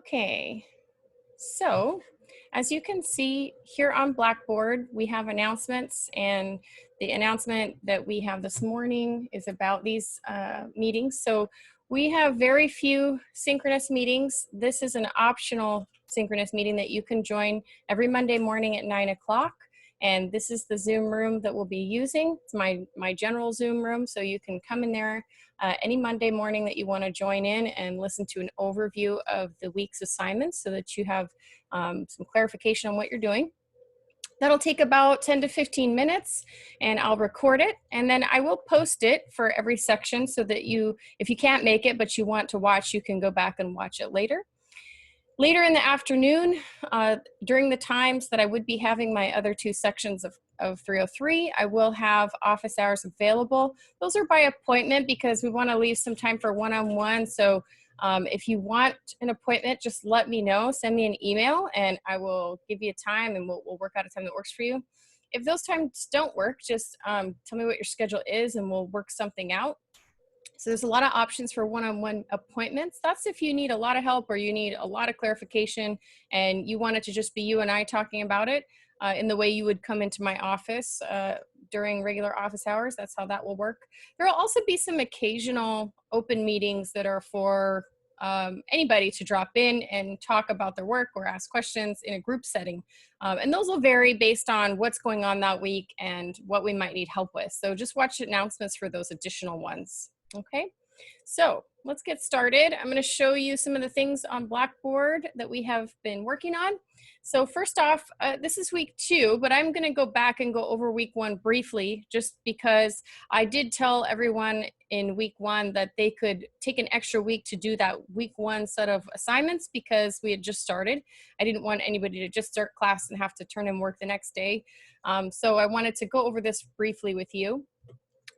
Okay, so as you can see here on Blackboard, we have announcements, and the announcement that we have this morning is about these meetings. So we have very few synchronous meetings. This is an optional synchronous meeting that you can join every Monday morning at 9 o'clock. And this is the Zoom room that we'll be using. It's my general Zoom room, so you can come in there any Monday morning that you want to join in and listen to an overview of the week's assignments so that you have some clarification on what you're doing. That'll take about 10 to 15 minutes, and I'll record it, and then I will post it for every section so that if you can't make it but you want to watch, you can go back and watch it later. Later in the afternoon, during the times that I would be having my other two sections of 303, I will have office hours available. Those are by appointment because we want to leave some time for one-on-one. So if you want an appointment, just let me know. Send me an email and I will give you a time, and we'll work out a time that works for you. If those times don't work, just tell me what your schedule is and we'll work something out. So there's a lot of options for one-on-one appointments. That's if you need a lot of help or you need a lot of clarification and you want it to just be you and I talking about it in the way you would come into my office during regular office hours. That's how that will work. There will also be some occasional open meetings that are for anybody to drop in and talk about their work or ask questions in a group setting. And those will vary based on what's going on that week and what we might need help with. So just watch announcements for those additional ones. Okay, so let's get started. I'm going to show you some of the things on Blackboard that we have been working on. So first off, this is week 2, but I'm going to go back and go over week 1 briefly, just because I did tell everyone in week 1 that they could take an extra week to do that week 1 set of assignments because we had just started. I didn't want anybody to just start class and have to turn in work the next day. So I wanted to go over this briefly with you.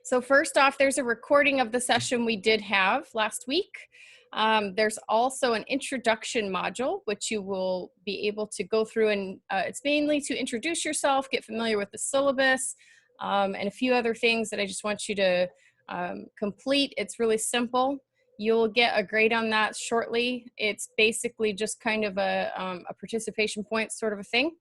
So first off, there's a recording of the session we did have last week. There's also an introduction module, which you will be able to go through, and it's mainly to introduce yourself, get familiar with the syllabus, and a few other things that I just want you to complete. It's really simple. You'll get a grade on that shortly. It's basically just kind of a participation point sort of a thing.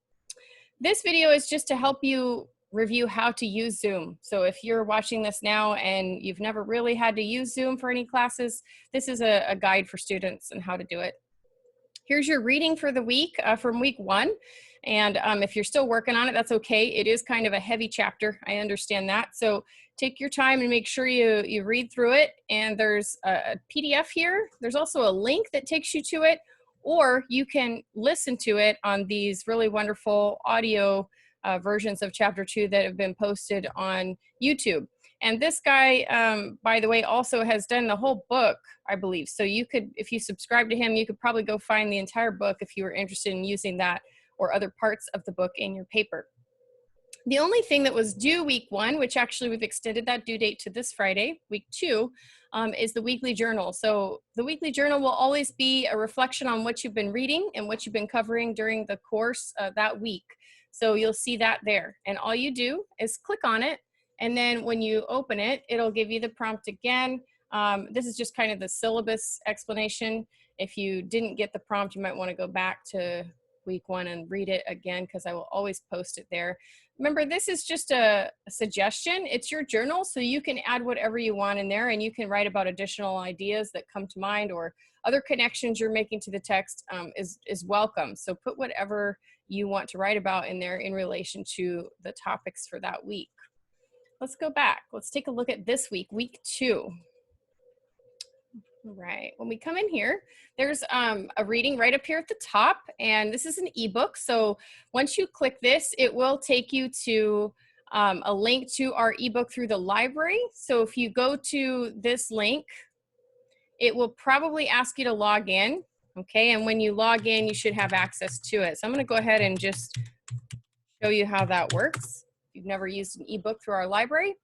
This video is just to help you review how to use Zoom. So if you're watching this now and you've never really had to use Zoom for any classes, this is a guide for students on how to do it. Here's your reading for the week from week 1. And if you're still working on it, that's okay. It is kind of a heavy chapter. I understand that. So take your time and make sure you read through it. And there's a PDF here. There's also a link that takes you to it, or you can listen to it on these really wonderful audio versions of chapter 2 that have been posted on YouTube. And this guy, by the way, also has done the whole book, I believe. So you could, if you subscribe to him, you could probably go find the entire book if you were interested in using that or other parts of the book in your paper. The only thing that was due week 1, which actually we've extended that due date to this Friday, week 2, is the weekly journal. So the weekly journal will always be a reflection on what you've been reading and what you've been covering during the course that week. So you'll see that there. And all you do is click on it. And then when you open it, it'll give you the prompt again. This is just kind of the syllabus explanation. If you didn't get the prompt, you might want to go back to week 1 and read it again, because I will always post it there. Remember, this is just a suggestion. It's your journal, so you can add whatever you want in there, and you can write about additional ideas that come to mind or other connections you're making to the text is welcome. So put whatever you want to write about in there in relation to the topics for that week. Let's go back. Let's take a look at this week, week 2. All right, when we come in here, there's a reading right up here at the top, and this is an ebook. So once you click this, it will take you to a link to our ebook through the library. So if you go to this link, it will probably ask you to log in. Okay, and when you log in, you should have access to it. So I'm going to go ahead and just show you how that works. If you've never used an ebook through our library,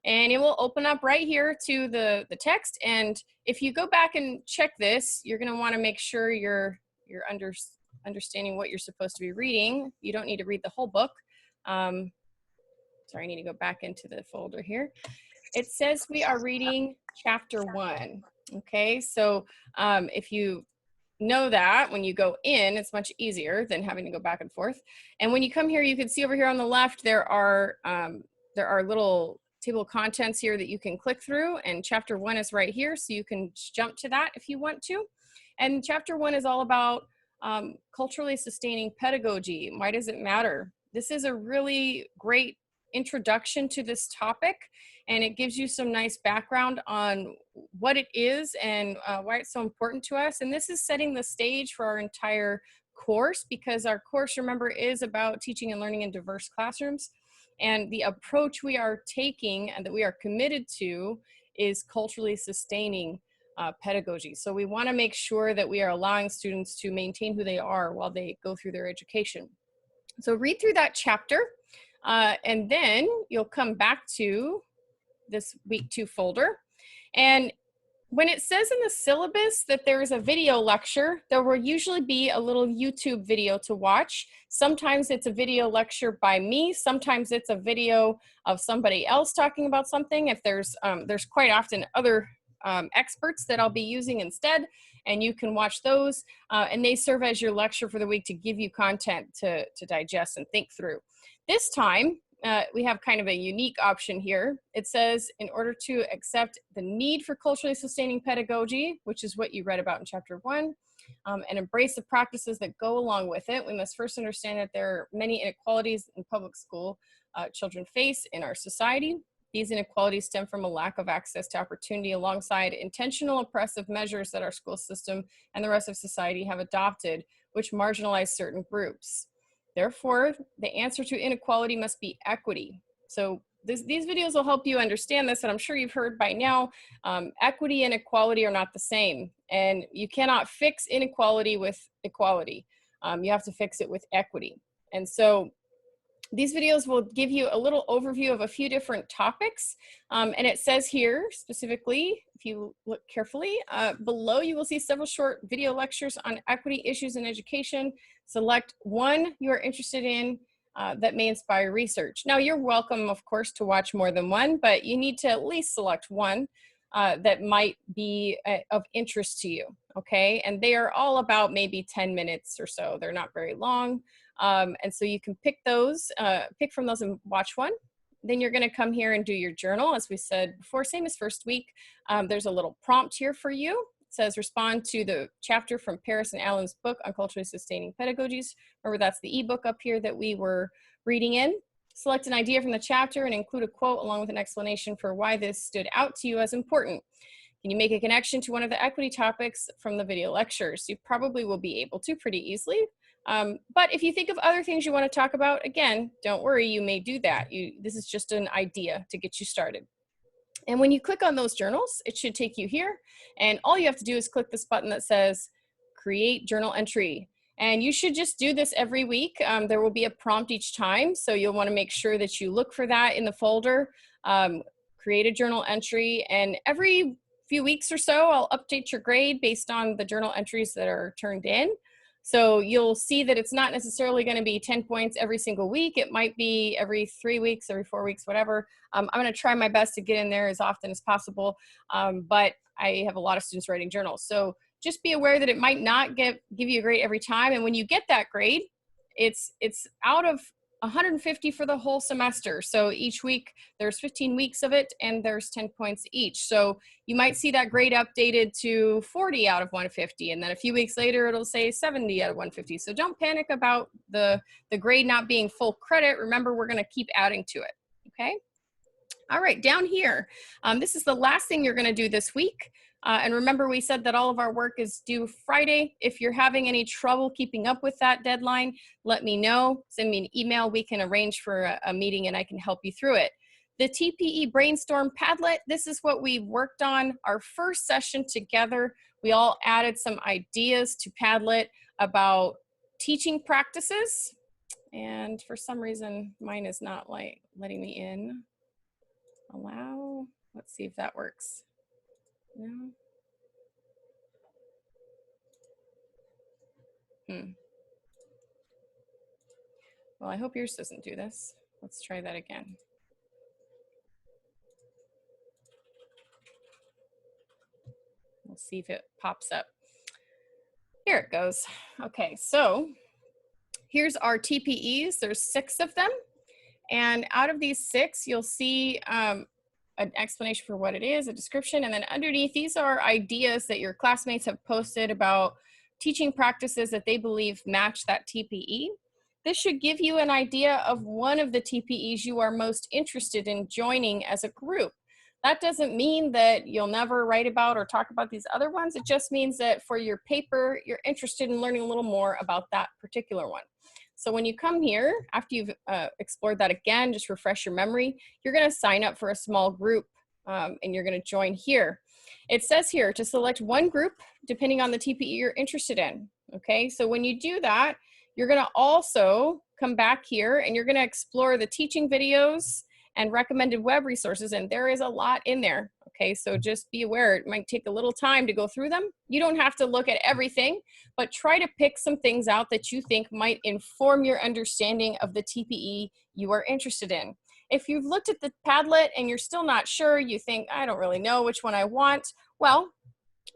and it will open up right here to the text. And if you go back and check this, you're going to want to make sure you're understanding what you're supposed to be reading. You don't need to read the whole book. Sorry, I need to go back into the folder here. It says we are reading chapter 1. Okay, so if you know that when you go in, it's much easier than having to go back and forth. And when you come here, you can see over here on the left, there are little table of contents here that you can click through, and chapter 1 is right here, so you can jump to that if you want to. And chapter 1 is all about culturally sustaining pedagogy. Why does it matter? This is a really great introduction to this topic, and it gives you some nice background on what it is and why it's so important to us. And this is setting the stage for our entire course, because our course, remember, is about teaching and learning in diverse classrooms. And the approach we are taking and that we are committed to is culturally sustaining pedagogy. So we want to make sure that we are allowing students to maintain who they are while they go through their education. So read through that chapter, and then you'll come back to this week 2 folder. And when it says in the syllabus that there is a video lecture, there will usually be a little YouTube video to watch. Sometimes it's a video lecture by me. Sometimes it's a video of somebody else talking about something. If there's quite often other experts that I'll be using instead, and you can watch those, and they serve as your lecture for the week to give you content to digest and think through. This time, we have kind of a unique option here. It says, in order to accept the need for culturally sustaining pedagogy, which is what you read about in chapter 1, and embrace the practices that go along with it, we must first understand that there are many inequalities in public school children face in our society. These inequalities stem from a lack of access to opportunity alongside intentional oppressive measures that our school system and the rest of society have adopted, which marginalize certain groups. Therefore, the answer to inequality must be equity. So these videos will help you understand this, and I'm sure you've heard by now, equity and equality are not the same. And you cannot fix inequality with equality. You have to fix it with equity. And so these videos will give you a little overview of a few different topics. And it says here specifically, if you look carefully, below you will see several short video lectures on equity issues in education. Select one you are interested in that may inspire research. Now, you're welcome, of course, to watch more than one, but you need to at least select one that might be of interest to you, okay? And they are all about maybe 10 minutes or so. They're not very long. And so you can pick those, pick from those and watch one. Then you're gonna come here and do your journal. As we said before, same as first week. There's a little prompt here for you. It says, respond to the chapter from Paris and Allen's book on culturally sustaining pedagogies. Remember, that's the ebook up here that we were reading in. Select an idea from the chapter and include a quote along with an explanation for why this stood out to you as important. Can you make a connection to one of the equity topics from the video lectures? You probably will be able to pretty easily. But if you think of other things you want to talk about, again, don't worry, you may do that. This is just an idea to get you started. And when you click on those journals, it should take you here. And all you have to do is click this button that says create journal entry. And you should just do this every week. There will be a prompt each time. So you'll want to make sure that you look for that in the folder, create a journal entry. And every few weeks or so, I'll update your grade based on the journal entries that are turned in. So you'll see that it's not necessarily going to be 10 points every single week. It might be every 3 weeks, every 4 weeks, whatever. I'm going to try my best to get in there as often as possible. But I have a lot of students writing journals. So just be aware that it might not give you a grade every time. And when you get that grade, it's out of 150 for the whole semester. So each week there's 15 weeks of it and there's 10 points each. So you might see that grade updated to 40 out of 150. And then a few weeks later, it'll say 70 out of 150. So don't panic about the grade not being full credit. Remember, we're going to keep adding to it. Okay. All right, down here, this is the last thing you're going to do this week. And remember, we said that all of our work is due Friday. If you're having any trouble keeping up with that deadline, let me know. Send me an email. We can arrange for a meeting and I can help you through it. The TPE Brainstorm Padlet, this is what we worked on our first session together. We all added some ideas to Padlet about teaching practices. And for some reason, mine is not like letting me in. Allow, let's see if that works. No. Well, I hope yours doesn't do this. Let's try that again. We'll see if it pops up. Here it goes. Okay, so here's our TPEs. There's 6 of them. And out of these 6, you'll see an explanation for what it is, a description, and then underneath, these are ideas that your classmates have posted about teaching practices that they believe match that TPE. This should give you an idea of one of the TPEs you are most interested in joining as a group. That doesn't mean that you'll never write about or talk about these other ones. It just means that for your paper, you're interested in learning a little more about that particular one. So when you come here, after you've explored that again, just refresh your memory, you're gonna sign up for a small group and you're gonna join here. It says here to select one group depending on the TPE you're interested in, okay? So when you do that, you're gonna also come back here and you're gonna explore the teaching videos and recommended web resources, and there is a lot in there, okay? So just be aware, it might take a little time to go through them. You don't have to look at everything, but try to pick some things out that you think might inform your understanding of the TPE you are interested in. If you've looked at the Padlet and you're still not sure, you think, I don't really know which one I want, well,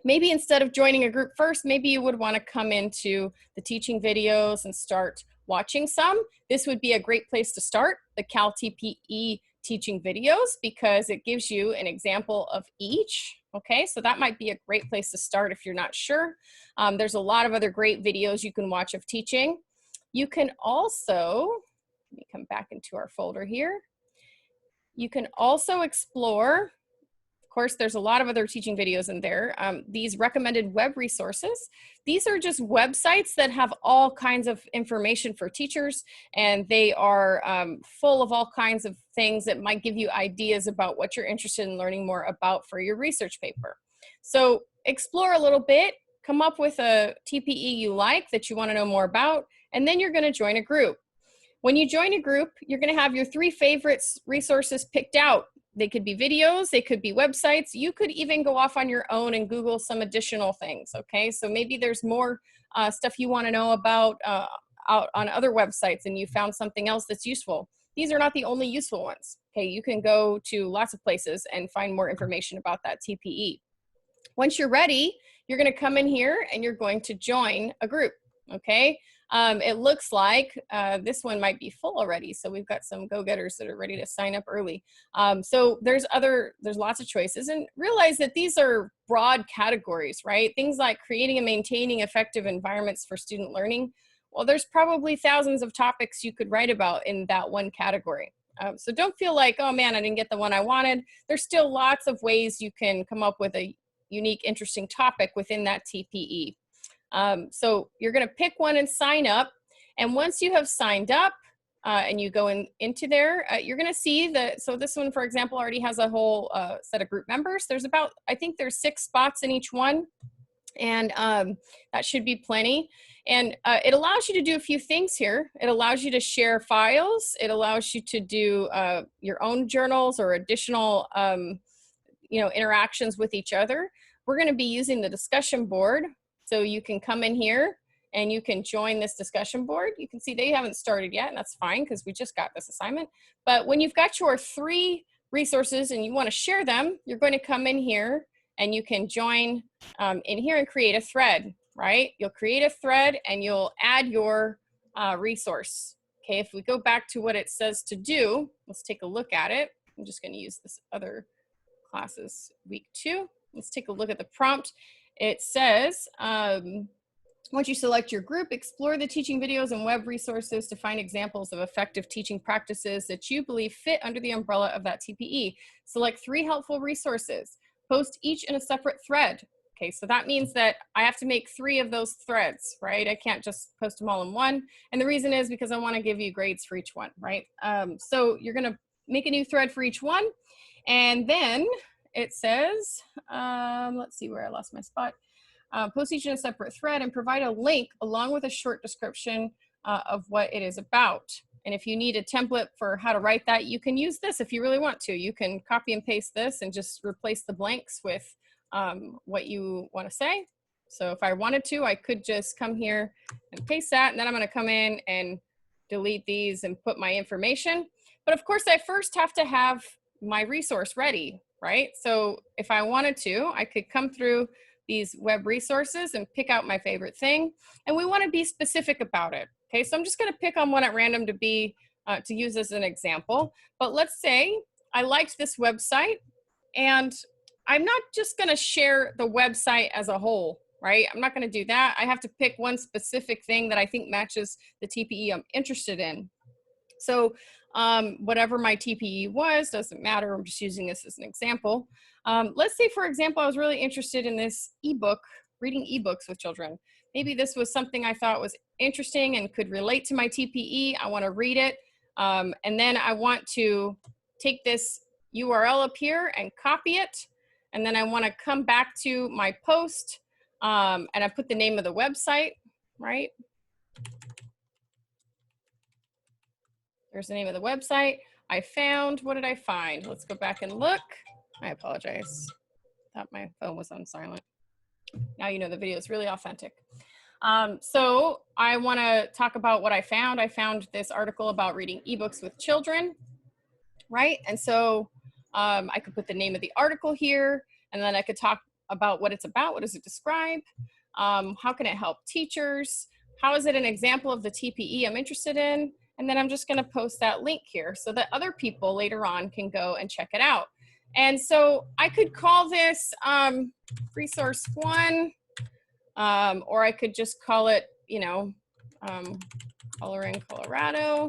maybe instead of joining a group first, maybe you would want to come into the teaching videos and start watching some. This would be a great place to start, the Cal TPE teaching videos, because it gives you an example of each. Okay, so that might be a great place to start if you're not sure. There's a lot of other great videos you can watch of teaching. You can also, let me come back into our folder here. You can also explore, of course, there's a lot of other teaching videos in there. These recommended web resources. These are just websites that have all kinds of information for teachers, and they are full of all kinds of things that might give you ideas about what you're interested in learning more about for your research paper. So explore a little bit, come up with a TPE you like that you want to know more about, and then you're going to join a group. When you join a group, you're going to have your 3 favorite resources picked out. They could be videos, they could be websites. You could even go off on your own and Google some additional things, okay? So maybe there's more stuff you want to know about out on other websites and you found something else that's useful. These are not the only useful ones, okay? You can go to lots of places and find more information about that TPE. Once you're ready, you're going to come in here and you're going to join a group, okay? It looks like this one might be full already, so we've got some go-getters that are ready to sign up early. So there's lots of choices, and realize that these are broad categories, right? Things like creating and maintaining effective environments for student learning. Well, there's probably thousands of topics you could write about in that one category. So don't feel like, oh man, I didn't get the one I wanted. There's still lots of ways you can come up with a unique, interesting topic within that TPE. So you're going to pick one and sign up. And once you have signed up and you go into there, you're going to see that, so this one, for example, already has a whole set of group members. There's about, I think there's 6 spots in each one. And that should be plenty. And it allows you to do a few things here. It allows you to share files. It allows you to do your own journals or additional interactions with each other. We're going to be using the discussion board. So you can come in here and you can join this discussion board. You can see they haven't started yet, and that's fine because we just got this assignment. But when you've got your 3 resources and you want to share them, you're going to come in here and you can join in here and create a thread, right? You'll create a thread and you'll add your resource. Okay, if we go back to what it says to do, let's take a look at it. I'm just going to use this other classes week 2. Let's take a look at the prompt. It says, once you select your group, explore the teaching videos and web resources to find examples of effective teaching practices that you believe fit under the umbrella of that TPE. Select 3 helpful resources. Post each in a separate thread. Okay, so that means that I have to make 3 of those threads, right? I can't just post them all in one. And the reason is because I want to give you grades for each one, right? So you're going to make a new thread for each one. And then it says, let's see where I lost my spot. Post each in a separate thread and provide a link along with a short description of what it is about. And if you need a template for how to write that, you can use this if you really want to. You can copy and paste this and just replace the blanks with what you want to say. So if I wanted to, I could just come here and paste that, and then I'm going to come in and delete these and put my information. But of course, I first have to have my resource ready, right? So if I wanted to, I could come through these web resources and pick out my favorite thing. And we want to be specific about it. Okay, so I'm just going to pick on one at random to use as an example. But let's say I liked this website, and I'm not just going to share the website as a whole, right? I'm not going to do that. I have to pick one specific thing that I think matches the TPE I'm interested in. So whatever my TPE was, doesn't matter. I'm just using this as an example. Let's say, for example, I was really interested in this ebook, reading ebooks with children. Maybe this was something I thought was interesting and could relate to my TPE. I want to read it. And then I want to take this URL up here and copy it. And then I want to come back to my post and I put the name of the website, right? There's the name of the website. I found, what did I find? Let's go back and look. I apologize. Thought my phone was on silent. Now you know the video is really authentic. So I want to talk about what I found. I found this article about reading ebooks with children, right? And so I could put the name of the article here, and then I could talk about what it's about. What does it describe? How can it help teachers? How is it an example of the TPE I'm interested in? And then I'm just going to post that link here so that other people later on can go and check it out. And so I could call this resource 1, or I could just call it, you know, Coloring Colorado,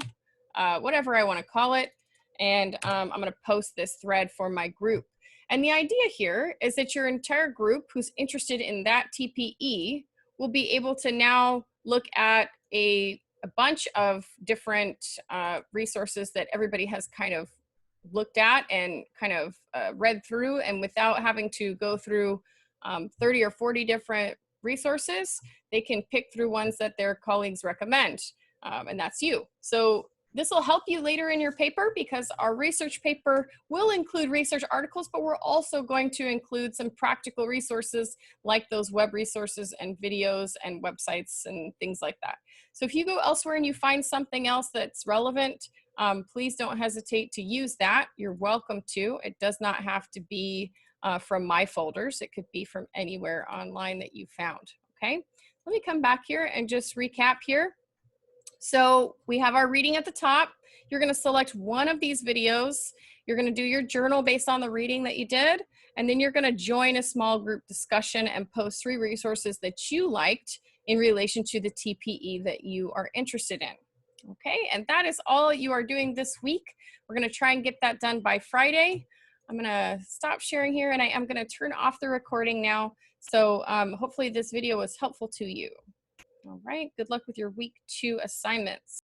whatever I want to call it. And I'm going to post this thread for my group. And the idea here is that your entire group who's interested in that TPE will be able to now look at a bunch of different resources that everybody has kind of looked at and kind of read through, and without having to go through 30 or 40 different resources, they can pick through ones that their colleagues recommend, and that's you. So this will help you later in your paper, because our research paper will include research articles, but we're also going to include some practical resources like those web resources and videos and websites and things like that. So if you go elsewhere and you find something else that's relevant, please don't hesitate to use that. You're welcome to. It does not have to be from my folders. It could be from anywhere online that you found, okay? Let me come back here and just recap here. So we have our reading at the top. You're going to select one of these videos. You're going to do your journal based on the reading that you did, and then you're going to join a small group discussion and post 3 resources that you liked in relation to the TPE that you are interested in. Okay, and that is all you are doing this week. We're going to try and get that done by Friday. I'm going to stop sharing here, and I am going to turn off the recording now. So hopefully this video was helpful to you. All right, good luck with your week 2 assignments.